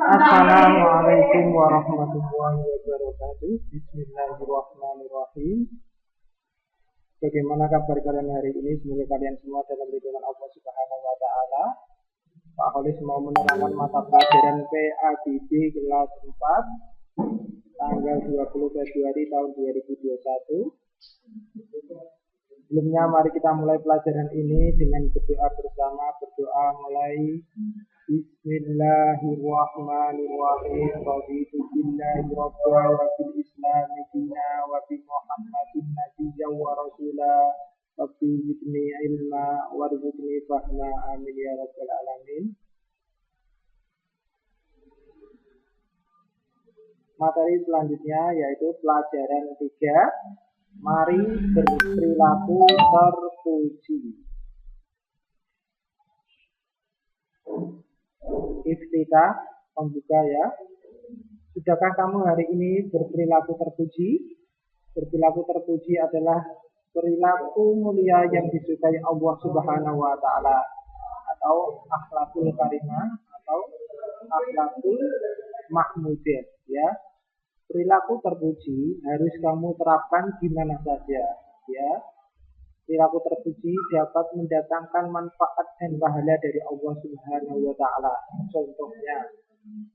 Assalamualaikum warahmatullahi wabarakatuh. Bismillahirrahmanirrahim. Bagaimana kabar kalian hari ini? Semoga kalian semua dalam lindungan Allah Subhanahu wa taala. Pak Holis mau menerangkan mata pelajaran PABB kelas 4 tanggal 20 Februari tahun 2021. Sebelumnya mari kita mulai pelajaran ini dengan berdoa bersama. Berdoa mulai. Bismillahirrahmanirrahim. Raditu billahi rabba wa bil islami dina wa bi Muhammadin nabiyya wa rasula. Rabbi zidni ilma warzuqni fahma. Amin ya rabbal alamin. Materi selanjutnya yaitu pelajaran 3. Mari berperilaku terpuji. Iftitah, pembuka ya. Sudahkah kamu hari ini berperilaku terpuji? Berperilaku terpuji adalah perilaku mulia yang disukai Allah Subhanahu wa taala, atau akhlakul karimah atau akhlakul mahmudah ya. Perilaku terpuji harus kamu terapkan di mana saja ya. Perilaku terpuji dapat mendatangkan manfaat dan pahala dari Allah Subhanahu wa taala. Contohnya,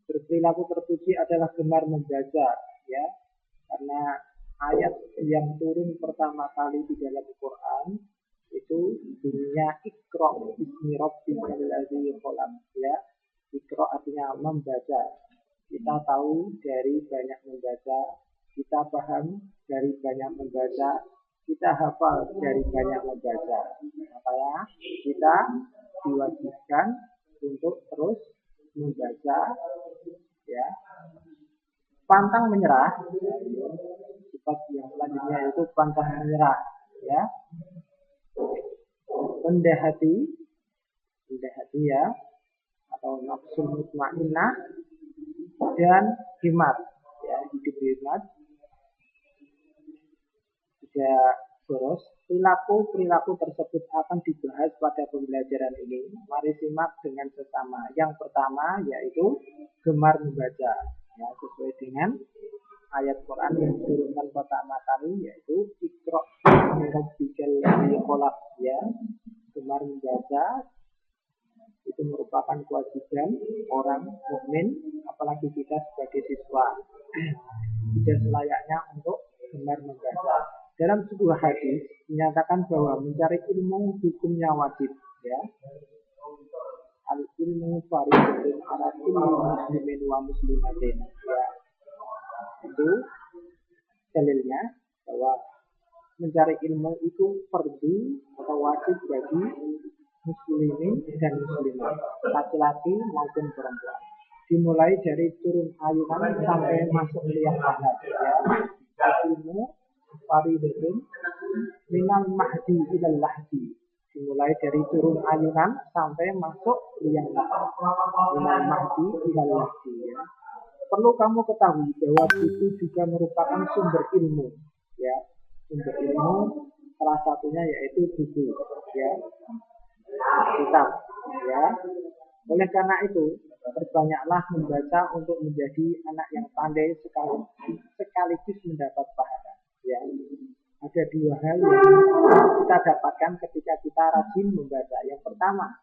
berperilaku terpuji adalah gemar membaca ya. Karena ayat yang turun pertama kali di dalam Al-Qur'an itu bunyinya Iqra bismi rabbikal ladzi khalaq ya. Iqra artinya membaca. Kita tahu dari banyak membaca, kita paham dari banyak membaca, kita hafal dari banyak membaca. Makanya kita diwajibkan untuk terus membaca ya. Pantang menyerah. Sifat yang selanjutnya yaitu pantang menyerah ya. Rendah hati ya, atau nafsu mutmainnah, dan hikmat ya, hidup hikmat. Boros. Perilaku tersebut akan dibahas pada pembelajaran ini. Mari simak dengan sesama. Yang pertama yaitu gemar membaca ya, sesuai dengan ayat Quran yang diturunkan pertama kali yaitu Iqra bismi rabbikal ladzi khalaq ya. Gemar membaca itu merupakan kewajiban orang mukmin, apalagi kita sebagai siswa. Sudah selayaknya untuk gemar membaca. Dalam sebuah hadis menyatakan bahwa mencari ilmu hukumnya wajib ya. Al ilmu fardhun ala kulli muslimin wa muslimatin ya. Itu dalilnya bahwa mencari ilmu itu fardu atau wajib bagi muslimin dan muslimat, laki-laki maupun perempuan. Dimulai dari turun ayunan sampai masuk liang lahat ya. Ilmu fardhun minal mahdi ilal lahdi. Dimulai dari turun ayunan sampai masuk liang lahat. Minal mahdi ilal lahdi ya. Perlu kamu ketahui bahwa itu juga merupakan sumber ilmu ya. Sumber ilmu salah satunya yaitu buku ya. Kitab ya. Oleh karena itu perbanyaklah membaca untuk menjadi anak yang pandai sekaligus mendapat pahala ya. Ada dua hal yang kita dapatkan ketika kita rajin membaca. Yang pertama,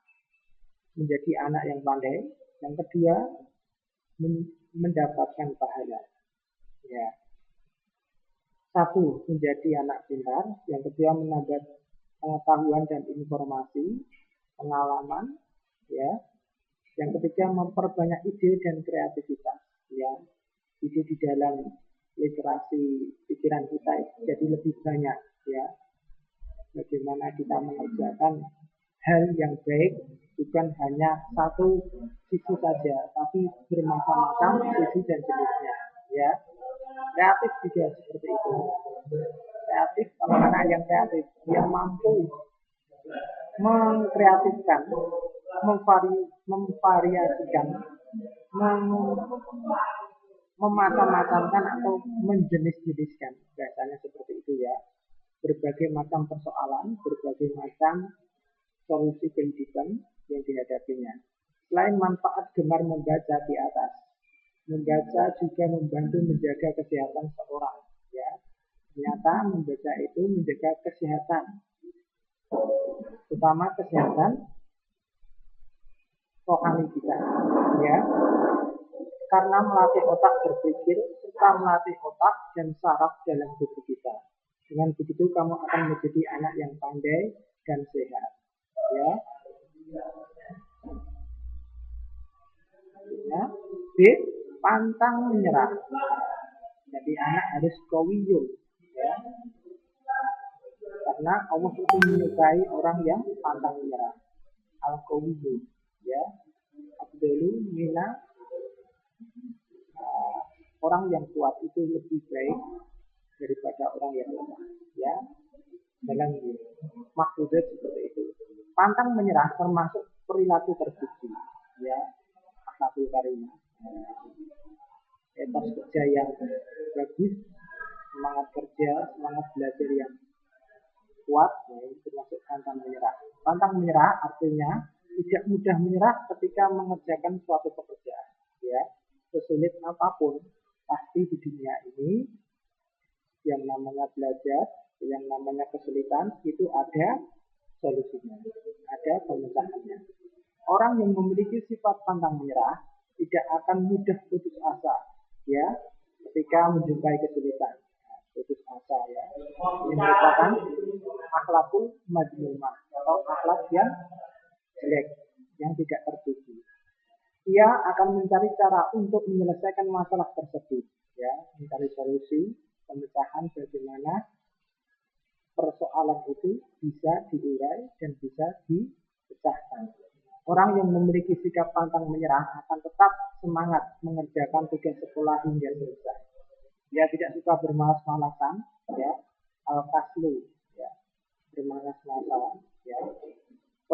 menjadi anak yang pandai. Yang kedua, mendapatkan pahala ya. Satu, menjadi anak pintar. Yang kedua, menambah pengetahuan dan informasi, pengalaman ya. Yang ketiga, memperbanyak ide dan kreativitas ya. Ide di dalam literasi pikiran kita jadi lebih banyak ya. Bagaimana kita mengerjakan hal yang baik bukan hanya satu sisi saja, tapi bermacam-macam sisi dan jenisnya ya. Kreatif juga seperti itu. Kreatif, kalau anak yang kreatif, yang mampu mengkreatifkan, memvariasikan, memacam-macamkan atau menjenis-jeniskan, biasanya seperti itu ya. Berbagai macam persoalan, berbagai macam solusi kehidupan yang dihadapinya. Selain manfaat gemar membaca di atas, Membaca juga membantu menjaga kesehatan seorang. Ya, ternyata membaca itu menjaga kesehatan, terutama kesehatan rohani kita. Ya, karena melatih otak berpikir serta melatih otak dan saraf dalam tubuh kita. Dengan begitu kamu akan menjadi anak yang pandai dan sehat. Ya. Ya. B. Pantang menyerah. Jadi anak harus qawiyun. Ya. Karena Allah itu menyukai orang yang pantang menyerah. Al-qawiyun. Ya. Abdulu mina orang yang kuat itu lebih baik daripada orang yang lemah. Ya. Dalam maksudnya seperti itu. Pantang menyerah termasuk perilaku terpuji. Ya. Akhlakul karimah. Etos kerja yang bagus, semangat kerja, semangat belajar yang kuat, ya, itu termasuk pantang menyerah. Pantang menyerah artinya tidak mudah menyerah ketika mengerjakan suatu pekerjaan. Ya, sesulit apapun, pasti di dunia ini yang namanya belajar, yang namanya kesulitan itu ada solusinya, ada pemecahannya. Orang yang memiliki sifat pantang menyerah tidak akan mudah putus asa, ya, ketika menjumpai kesulitan. Putus asa, ya, ini merupakan akhlakul madmumah atau akhlak yang jelek, yang tidak terpuji. Ia akan mencari cara untuk menyelesaikan masalah tersebut, ya, mencari solusi, pemecahan bagaimana persoalan itu bisa diurai dan bisa dipecahkan. Orang yang memiliki sikap pantang menyerah akan tetap semangat mengerjakan tugas sekolah hingga selesai. Dia tidak suka bermalas-malasan, ya, al-kaslu, ya, bermalas-malasan, ya.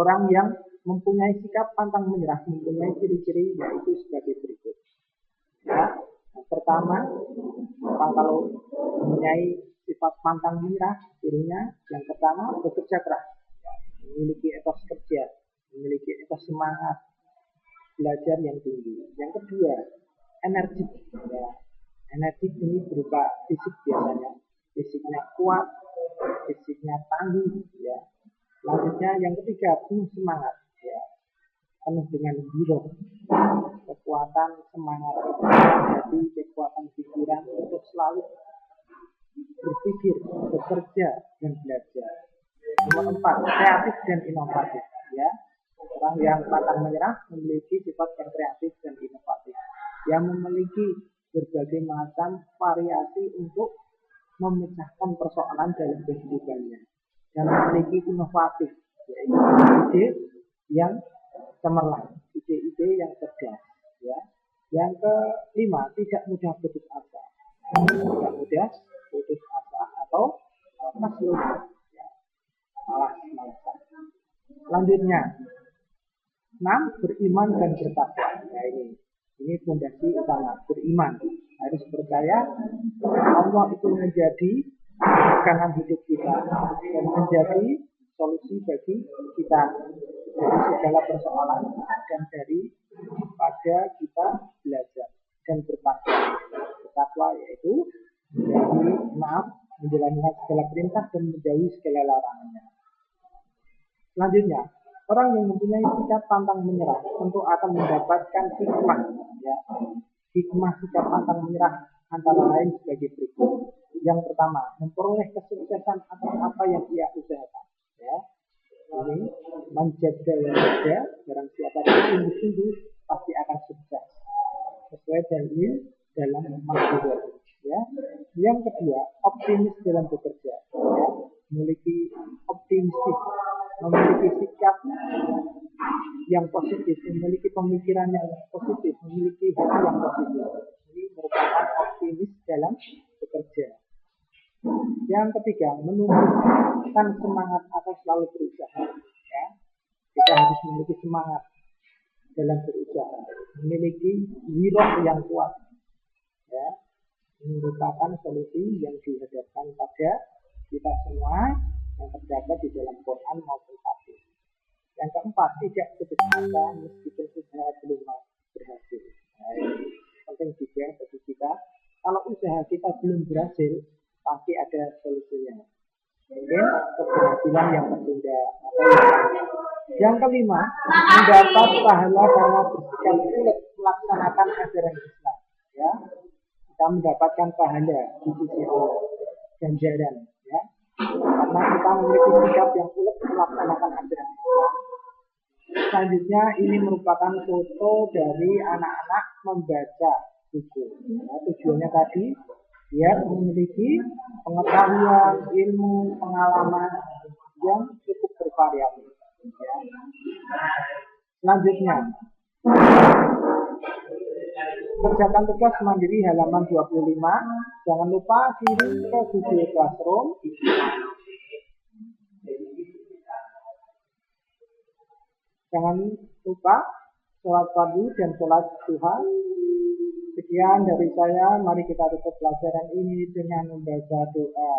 Orang yang mempunyai sikap pantang menyerah mempunyai ciri-ciri yaitu sebagai berikut. Ya, yang pertama, orang kalau mempunyai sifat pantang menyerah, cirinya yang pertama bekerja keras, ya, memiliki etos kerja, memiliki etos semangat belajar yang tinggi. Yang kedua, energik. Ya. Energik ini berupa fisik biasanya, fisiknya kuat, fisiknya tangguh. Ya. Selanjutnya yang ketiga, penuh semangat. Ya. Penuh dengan giroh, kekuatan semangat, jadi kekuatan pikiran untuk selalu berpikir, bekerja, dan belajar. Nomor 4, kreatif dan inovatif. Ya. Orang yang pantang menyerah memiliki sifat yang kreatif dan inovatif. Yang memiliki berbagai macam variasi untuk memecahkan persoalan dalam kehidupannya. Yang memiliki inovatif, yaitu ide yang cemerlang, ide-ide yang cerdas. Ya. Yang kelima, tidak mudah putus asa. Tidak mudah putus asa atau kasih, ya, malas-malasan. Selanjutnya, 6. Beriman dan bertakwa. Nah, ini fondasi utama. Beriman, harus percaya Allah itu menjadi pegangan hidup kita dan menjadi solusi bagi kita dari segala persoalan dan daripada kita belajar dan bertakwa. Bertakwa yaitu menjalankan segala perintah dan menjauhi segala larangannya. Selanjutnya, orang yang mempunyai sikap pantang menyerah tentu akan mendapatkan hikmah. Ya. Hikmah sikap pantang menyerah antara lain sebagai berikut. Yang pertama, memperoleh kesuksesan atas apa yang ia usahakan. Ya. Ini menjaga yang ada, barang siapa sungguh-sungguh pasti akan sukses. Sesuai dalil dalam maksudnya. Ya. Yang kedua, optimis dalam bekerja. Ya. Memiliki optimistis, memiliki sikap yang positif, memiliki pemikiran yang positif, memiliki hati yang positif. Ini merupakan optimis dalam bekerja. Yang ketiga, menumbuhkan semangat atau selalu berusaha. Ya. Kita harus memiliki semangat dalam berusaha, memiliki wiroh yang kuat. Ya. Ini merupakan solusi yang dihadapkan pada kita semua yang terdapat di dalam Quran maupun hadis. Yang keempat, tidak putus asa meskipun usaha belum berhasil. Nah, penting usaha kita belum berhasil, pasti ada solusinya. Mungkin keberhasilan yang tertunda. Yang kelima, mendapat pahala karena bersikap ulet melaksanakan ajaran Islam. Ya, kita mendapatkan pahala di sisi Allah, ganjaran. Ya, karena kita memiliki sikap yang ulet melaksanakan ajaran Islam. Selanjutnya ini merupakan foto dari anak-anak membaca buku. Nah, tujuannya tadi dia memiliki pengetahuan, ilmu, pengalaman yang cukup bervariasi. Ya. Selanjutnya, kerjakan tugas mandiri halaman 25. Jangan lupa kirim ke Google Classroom. Jangan lupa sholat pagi dan sholat duha. Sekian dari saya. Mari kita tutup pelajaran ini dengan membaca doa.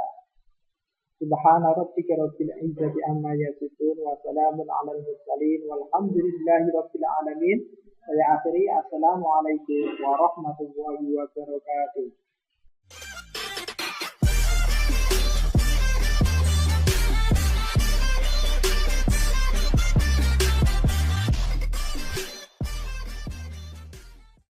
Subhana rabbika rabbil izzati amma yasifun wa salamun alal mursalin walhamdulillahi rabbil alamin. Saya akhiri. Assalamualaikum warahmatullahi wabarakatuh.